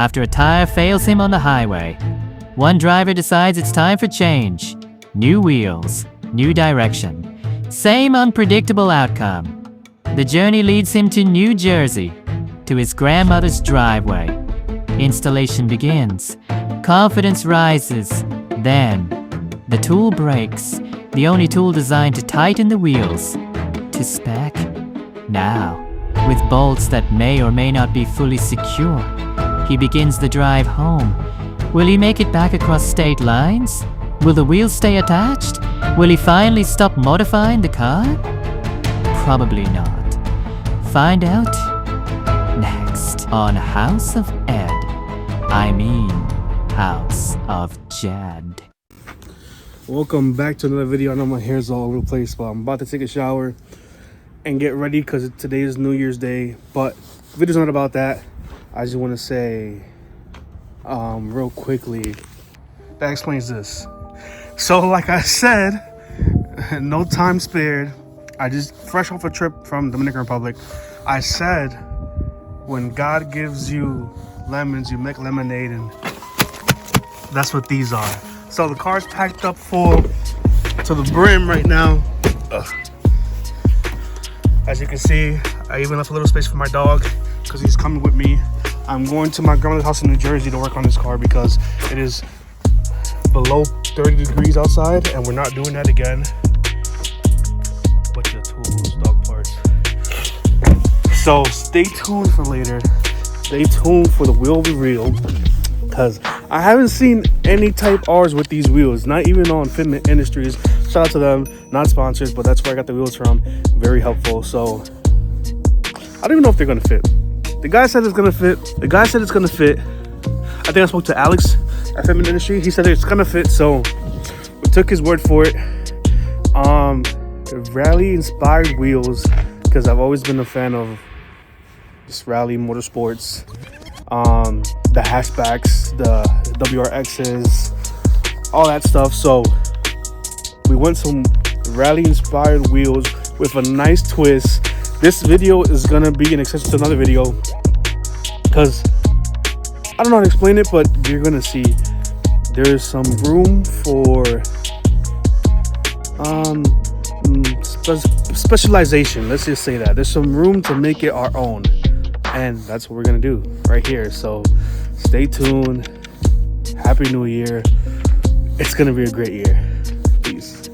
After a tire fails him on the highway, one driver decides it's time for change. New wheels, new direction, same unpredictable outcome. The journey leads him to New Jersey, to his grandmother's driveway. Installation begins. Confidence rises. Then, the tool breaks, the only tool designed to tighten the wheels. To spec? Now, with bolts that may or may not be fully secure, he begins the drive home. Will he make it back across state lines? Will the wheels stay attached? Will he finally stop modifying the car? Probably not. Find out next on House of Ed. I mean, House of Jed. Welcome back to another video. I know my hair's all over the place, but I'm about to take a shower and get ready because today is New Year's Day. But the video's not about that. I just want to say real quickly, that explains this. So like I said, no time spared. I just fresh off a trip from Dominican Republic. I said, when God gives you lemons, you make lemonade, and that's what these are. So the car's packed up full to the brim right now. As you can see, I even left a little space for my dog because he's coming with me. I'm going to my grandmother's house in New Jersey to work on this car because it is below 30 degrees outside, and we're not doing that again. Bunch of tools, dog parts. So stay tuned for later. Stay tuned for the wheel reveal, because I haven't seen any Type R's with these wheels, not even on Fitment Industries. Shout out to them, not sponsored, but that's where I got the wheels from. Very helpful. So I don't even know if they're gonna fit. The guy said it's gonna fit. I think I spoke to Alex at Fitment Industry. He said it's gonna fit, so we took his word for it. Rally inspired wheels, because I've always been a fan of just rally motorsports. The hatchbacks, the WRXs, all that stuff. So we went some rally inspired wheels with a nice twist. This video is gonna be an extension to another video because I don't know how to explain it, but you're gonna see there's some room for specialization. Let's just say that there's some room to make it our own, and that's what we're gonna do right here. So stay tuned. Happy New Year. It's gonna be a great year. Peace.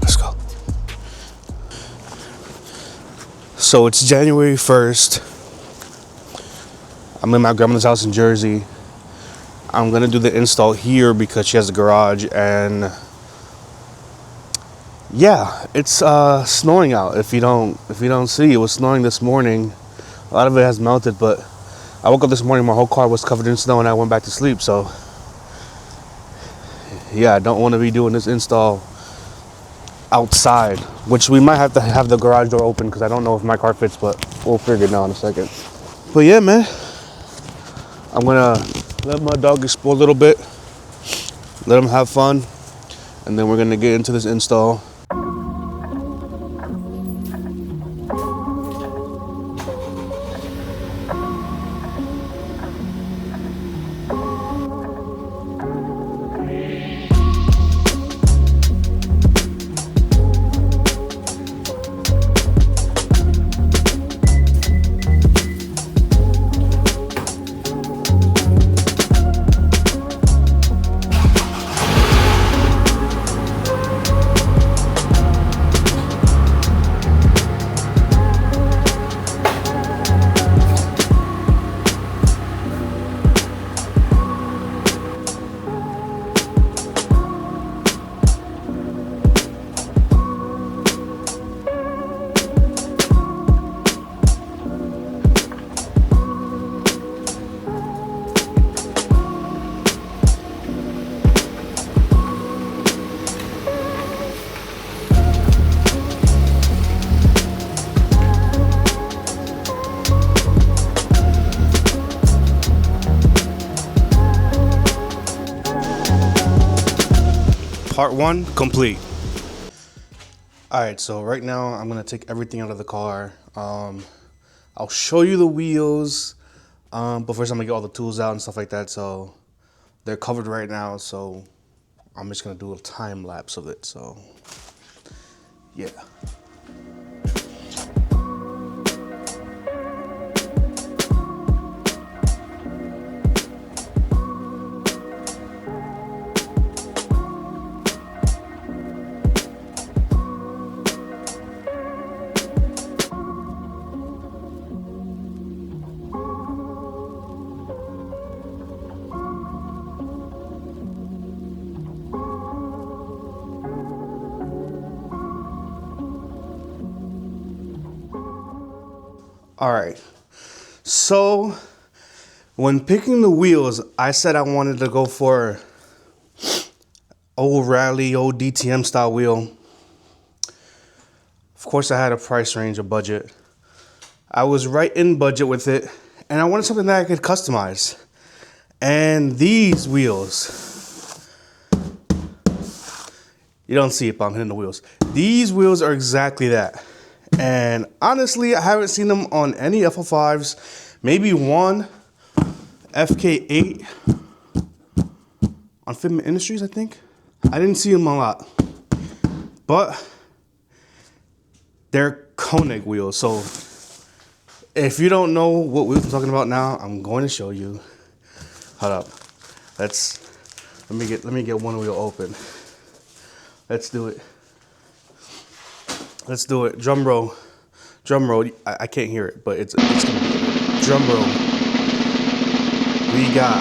Let's go. So it's January 1st. I'm in my grandmother's house in Jersey. I'm gonna do the install here because she has a garage, and yeah, it's snowing out. If you don't see, it was snowing this morning. A lot of it has melted, but I woke up this morning, my whole car was covered in snow, and I went back to sleep. So yeah, I don't want to be doing this install outside, which we might have to have the garage door open because I don't know if my car fits, but we'll figure it out in a second. But yeah, man, I'm gonna let my dog explore a little bit, let him have fun, and then we're gonna get into this install. Part 1 complete. Alright, so right now I'm gonna take everything out of the car. I'll show you the wheels, but first I'm gonna get all the tools out and stuff like that. So they're covered right now, so I'm just gonna do a time lapse of it. So yeah. All right, so when picking the wheels, I said I wanted to go for old rally, old DTM style wheel. Of course, I had a price range, a budget. I was right in budget with it, and I wanted something that I could customize. And these wheels, you don't see it, but I'm hitting the wheels. These wheels are exactly that. And honestly, I haven't seen them on any FL5s. Maybe one FK8 on Fitment Industries, I think. I didn't see them a lot. But they're Koenig wheels. So if you don't know what wheels I'm talking about now, I'm going to show you. Hold up. Let me get one wheel open. Let's do it. Let's do it. Drum roll. Drum roll. I can't hear it, but it's drum roll. We got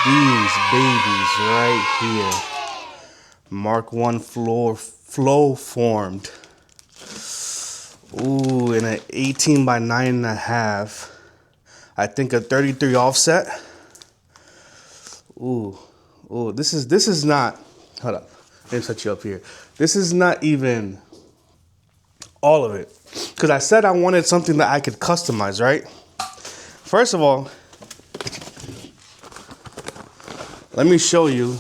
these babies right here. Mark 1 flow formed. Ooh, in an 18 by 9.5. I think a 33 offset. Ooh, this is not. Hold up. Let me set you up here. This is not even all of it. Because I said I wanted something that I could customize, right? First of all, let me show you.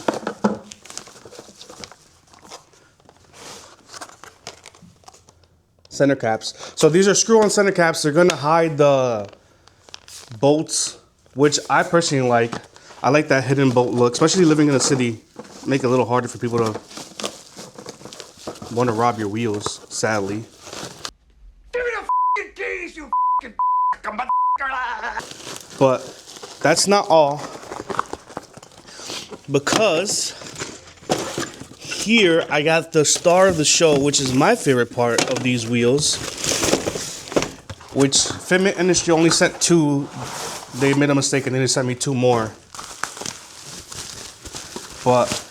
Center caps. So these are screw-on center caps. They're going to hide the bolts, which I personally like. I like that hidden bolt look, especially living in a city. Make it a little harder for people to want to rob your wheels, sadly. Give me the f***ing keys, you f***ing motherfucker. But that's not all. Because here I got the star of the show, which is my favorite part of these wheels, which Fitment Industry only sent 2. They made a mistake and then they sent me 2 more. But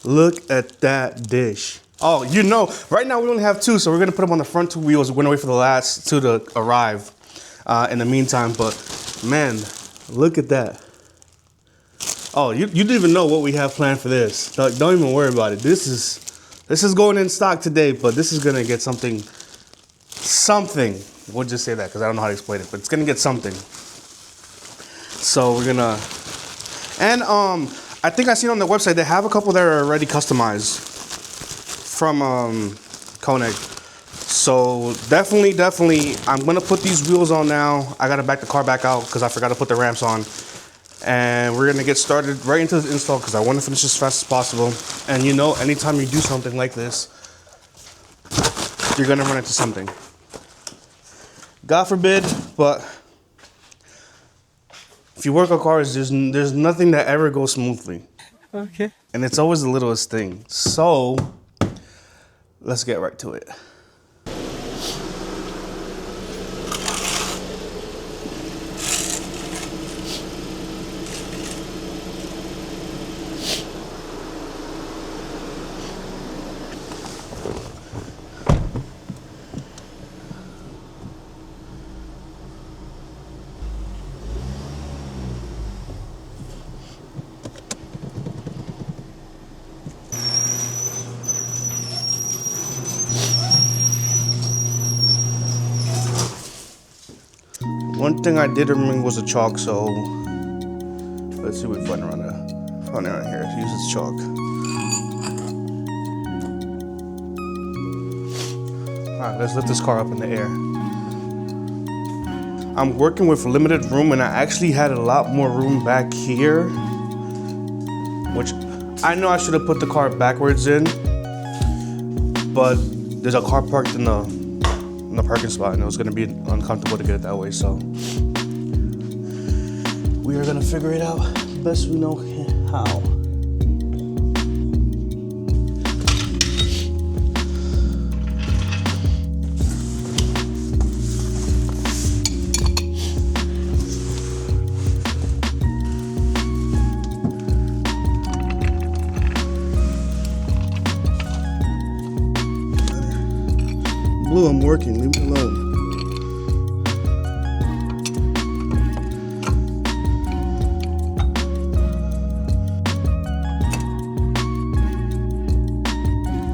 look at that dish. Oh, you know, right now we only have 2, so we're gonna put them on the front 2 wheels. We're gonna wait for the last 2 to arrive in the meantime. But man, look at that. Oh, you didn't even know what we have planned for this. Don't even worry about it. This is going in stock today, but this is gonna get something. We'll just say that because I don't know how to explain it, but it's gonna get something. So we're gonna, and I think I seen on the website they have a couple that are already customized from Koenig. So definitely, I'm gonna put these wheels on now. I gotta back the car back out because I forgot to put the ramps on. And we're gonna get started right into the install because I want to finish as fast as possible. And you know, anytime you do something like this, you're gonna run into something. God forbid, but if you work on cars, there's nothing that ever goes smoothly. Okay. And it's always the littlest thing. So let's get right to it. One thing I did remember was a chalk, so let's see what we find around here. Use this chalk. Alright, let's lift this car up in the air. I'm working with limited room, and I actually had a lot more room back here, which I know I should have put the car backwards in, but there's a car parked in the parking spot, and it was gonna be uncomfortable to get it that way, so we are gonna figure it out best we know how. Blue, I'm working, leave me alone.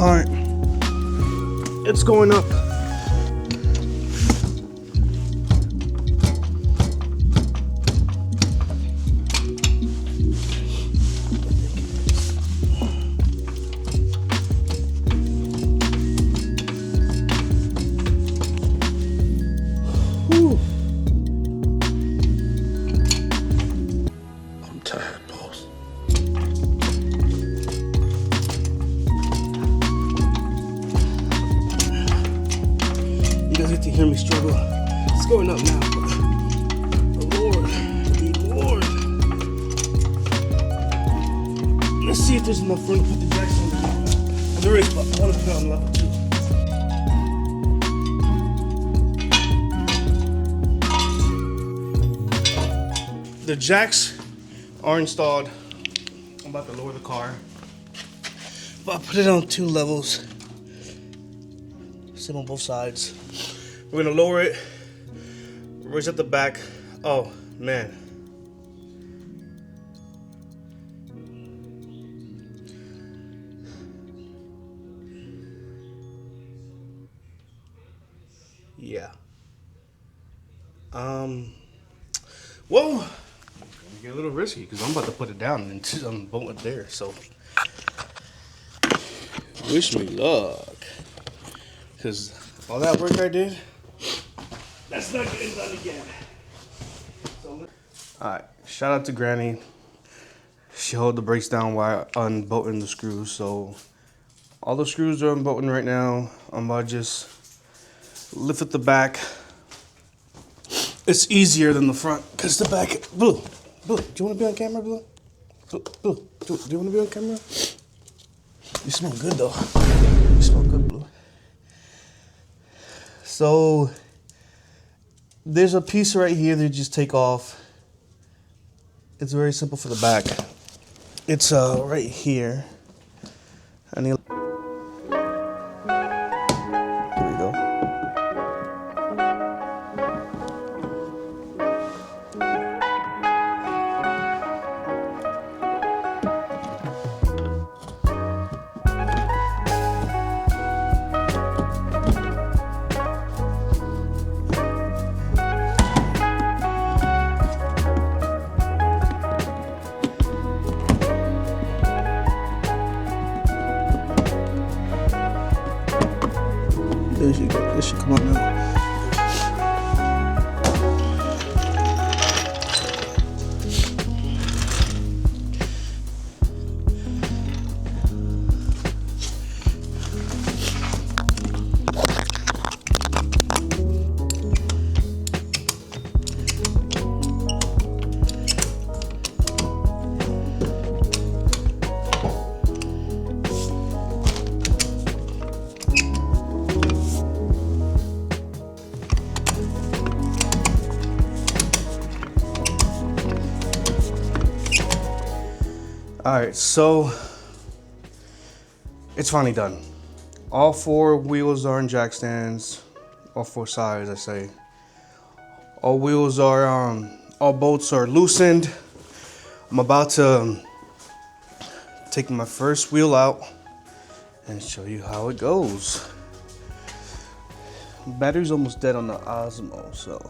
All right, it's going up. Whew. I'm tired, boss. You guys get to hear me struggle. It's going up now. Lord. Let's see if there's enough room to put the jacks on. There is, but I want to put it on level 2. The jacks are installed. I'm about to lower the car, but I put it on 2 levels. Same on both sides. We're gonna lower it, raise up the back. Oh man. Yeah. Well, get a little risky because I'm about to put it down and I'm bolting it there. So, wish me luck, because all that work I did, that's not getting done again. So, all right, shout out to Granny. She held the brakes down while unbolting the screws. So, all the screws are unbolting right now. I'm about to just lift up the back. It's easier than the front because the back. Blue, do you want to be on camera, Blue? Blue, do you want to be on camera? You smell good though. You smell good, Blue. So there's a piece right here that you just take off. It's very simple for the back. It's right here. I need. There we go. There you go. This should come out now. Alright, so it's finally done. All 4 wheels are in jack stands. All 4 sides, I say. All wheels are, all bolts are loosened. I'm about to take my first wheel out and show you how it goes. Battery's almost dead on the Osmo, so.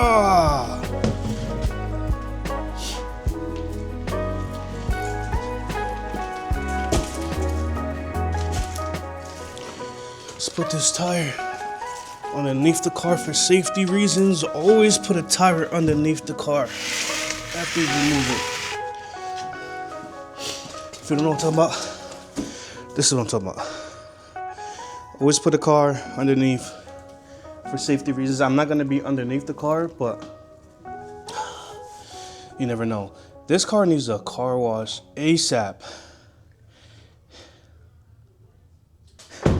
Ah. Let's put this tire underneath the car for safety reasons. Always put a tire underneath the car after you remove it. If you don't know what I'm talking about, this is what I'm talking about. Always put a car underneath for safety reasons. I'm not gonna be underneath the car, but you never know. This car needs a car wash ASAP.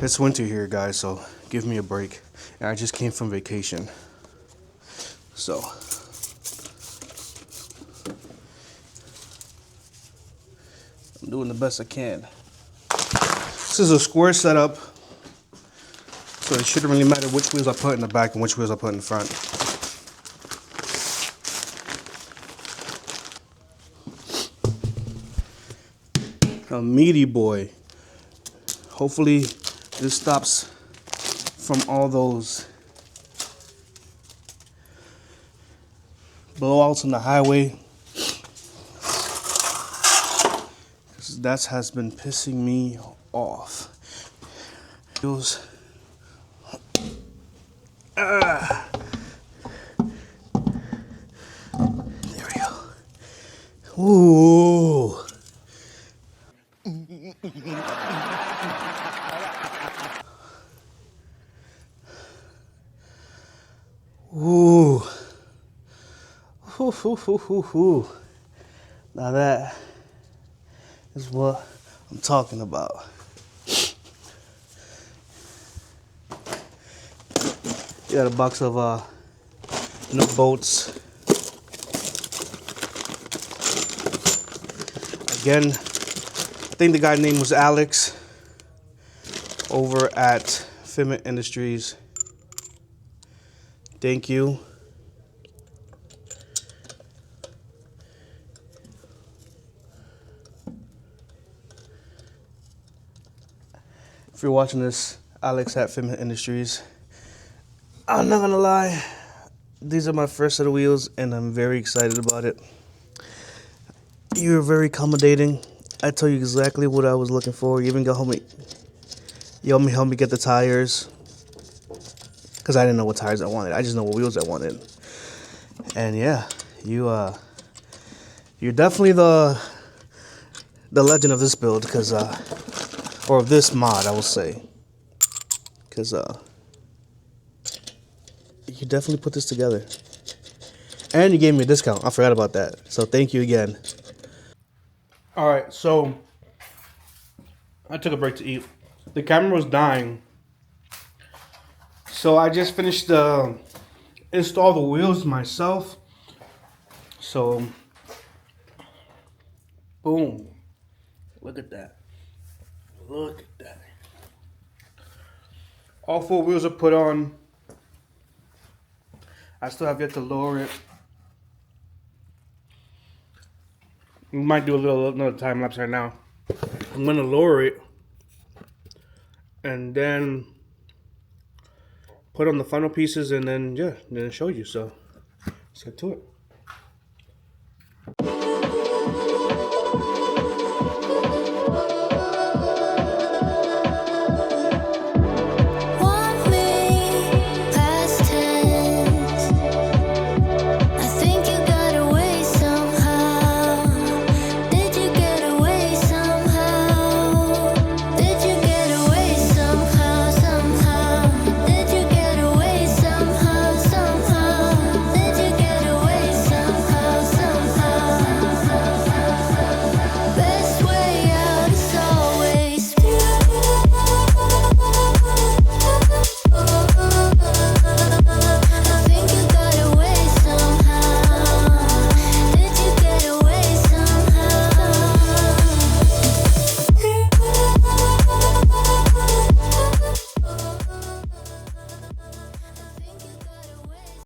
It's winter here, guys, so give me a break. And I just came from vacation. So I'm doing the best I can. This is a square setup, so it shouldn't really matter which wheels I put in the back and which wheels I put in the front. A meaty boy. Hopefully this stops from all those blowouts on the highway. That has been pissing me off. Those. There we go. Ooh. Ooh. Ooh, ooh, ooh, ooh, ooh. Now that is what I'm talking about. You got a box of new bolts. Again, I think the guy's name was Alex over at FL5 Industries. Thank you. If you're watching this, Alex at FL5 Industries. I'm not gonna lie, these are my first set of wheels and I'm very excited about it. You're very accommodating. I told you exactly what I was looking for. You even helped me get the tires. Because I didn't know what tires I wanted. I just know what wheels I wanted. And yeah, you're definitely the legend of this build, because or of this mod, I will say, because you definitely put this together, and you gave me a discount. I forgot about that, so thank you again. All right, so I took a break to eat. The camera was dying, so I just finished install the wheels myself. So, boom! Look at that! Look at that! All 4 wheels are put on. I still have yet to lower it. We might do another time lapse right now. I'm gonna lower it and then put on the final pieces, and then then show you. So let's get to it.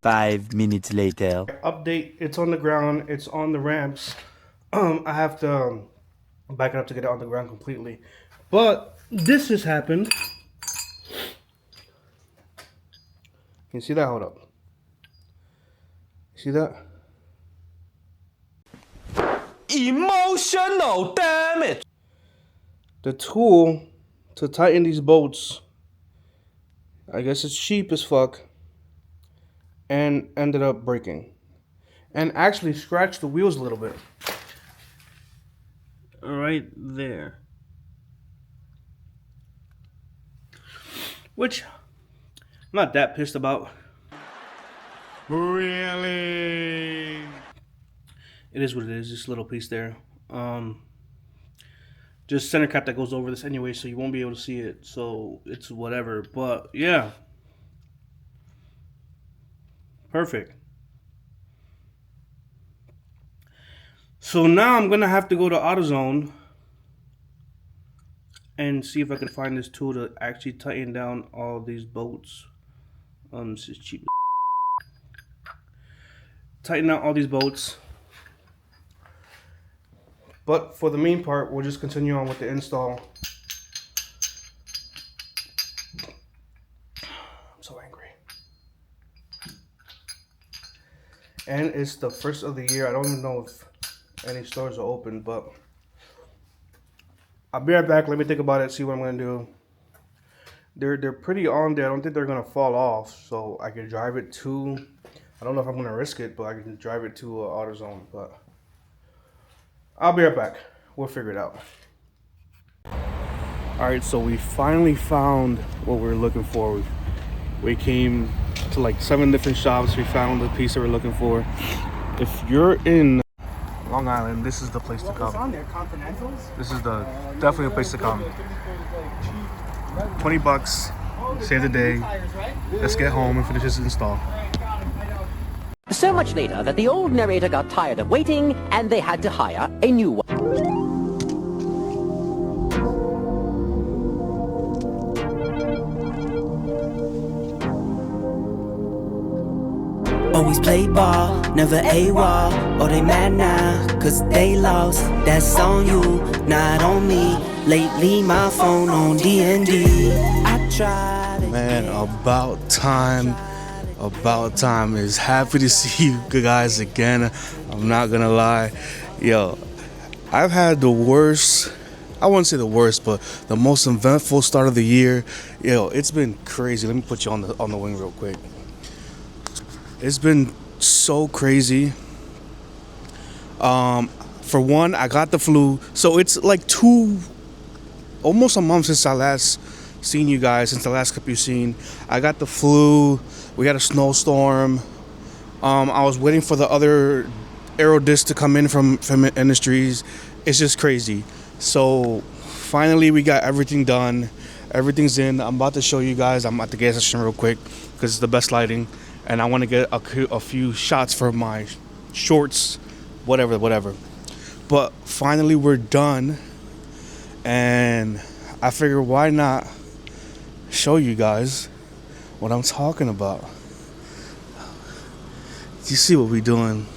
Five minutes later. Update: it's on the ground. It's on the ramps. I have to back it up to get it on the ground completely. But this has happened. Can you see that? Hold up. See that? Emotional damage. The tool to tighten these bolts, I guess it's cheap as fuck, and ended up breaking. And actually scratched the wheels a little bit. Right there. Which I'm not that pissed about. Really? It is what it is, this little piece there. Just center cap that goes over this anyway, so you won't be able to see it. So it's whatever. But yeah. Perfect. So now I'm gonna have to go to AutoZone and see if I can find this tool to actually tighten down all these bolts. This is cheap. Tighten out all these bolts. But for the main part, we'll just continue on with the install. I'm so angry. And it's the first of the year. I don't even know if any stores are open, but I'll be right back. Let me think about it, see what I'm gonna do. They're pretty on there. I don't think they're gonna fall off, so I can drive it to, I don't know if I'm gonna risk it, but I can drive it to AutoZone. But I'll be right back. We'll figure it out. Alright, so we finally found what we were looking for. We came to like 7 different shops. We found the piece that we're looking for. If you're in Long Island, this is the place to come. On there, Continentals? This is definitely a place to come. 20 bucks, save the day. Let's get home and finish this install. So much later that the old narrator got tired of waiting and they had to hire a new one. Always play ball, never AWOL. Oh, they mad now, cause they lost. That's on you, not on me. Lately, my phone on D&D. I tried. Man, about time. About time. Is happy to see you guys again. I'm not gonna lie. Yo, I've had the worst, I wouldn't say the worst, but the most eventful start of the year. Yo, it's been crazy. Let me put you on the wing real quick. It's been so crazy. For one, I got the flu, so it's like almost a month since I last seen you guys, since the last clip you've seen. I got the flu. We had a snowstorm. I was waiting for the other aero disc to come in from Industries. It's just crazy. So finally we got everything done. Everything's in. I'm about to show you guys. I'm at the gas station real quick because it's the best lighting, and I want to get a few shots for my shorts, whatever. But finally we're done, and I figured why not show you guys what I'm talking about. You see what we doing?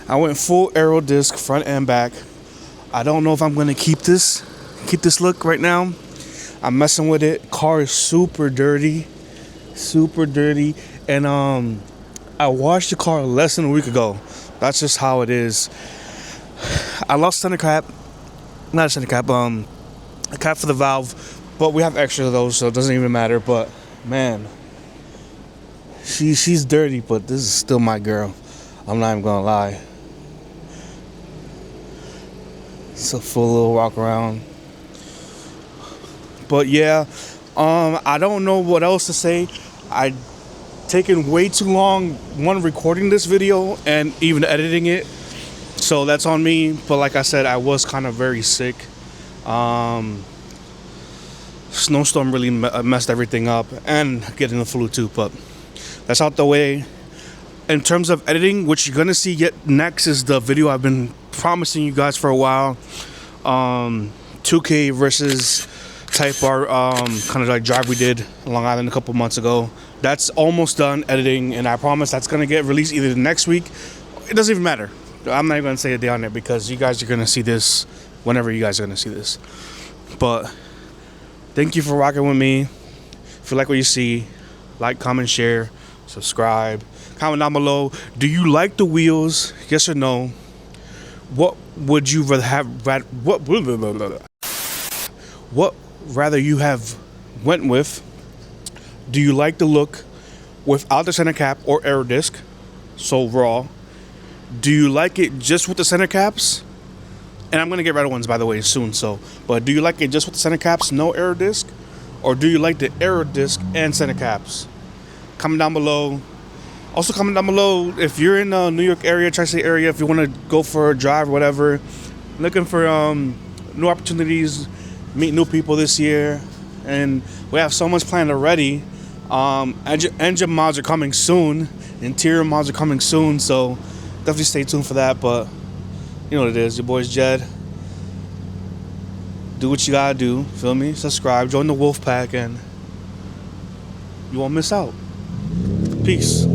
I went full aero disc, front and back. I don't know if I'm gonna keep this look right now. I'm messing with it. Car is super dirty, and I washed the car less than a week ago. That's just how it is. I lost a cap for the valve, but we have extra of those, so it doesn't even matter. But man, she's dirty, but this is still my girl. I'm not even gonna lie. It's a full little walk around. But yeah, I don't know what else to say. I've taken way too long, recording this video and even editing it. So that's on me. But like I said, I was kind of very sick. Snowstorm really messed everything up, and getting the flu too. But that's out the way. In terms of editing, what you're gonna see yet next is the video I've been promising you guys for a while. 2K versus Type R, kind of like drive we did in Long Island a couple months ago. That's almost done editing, and I promise that's gonna get released either next week. It doesn't even matter. I'm not even gonna say a day on it because you guys are gonna see this whenever you guys are gonna see this. But thank you for rocking with me. If you like what you see, like, comment, share, subscribe, Comment down below. Do you like the wheels? Yes or no? What would you rather have? What rather you have went with? Do you like the look without the center cap or air disc? So raw. Do you like it just with the center caps? And I'm gonna get red ones by the way soon. But do you like it just with the center caps, no air disc, or do you like the air disc and center caps? Comment down below. Also comment down below if you're in the New York area, Tri-State area, if you want to go for a drive or whatever, looking for new opportunities, meet new people this year, and we have so much planned already. Engine mods are coming soon, interior mods are coming soon, so definitely stay tuned for that. But you know what it is, your boy's Jed. Do what you gotta do, feel me? Subscribe, join the Wolf Pack, and you won't miss out. Peace.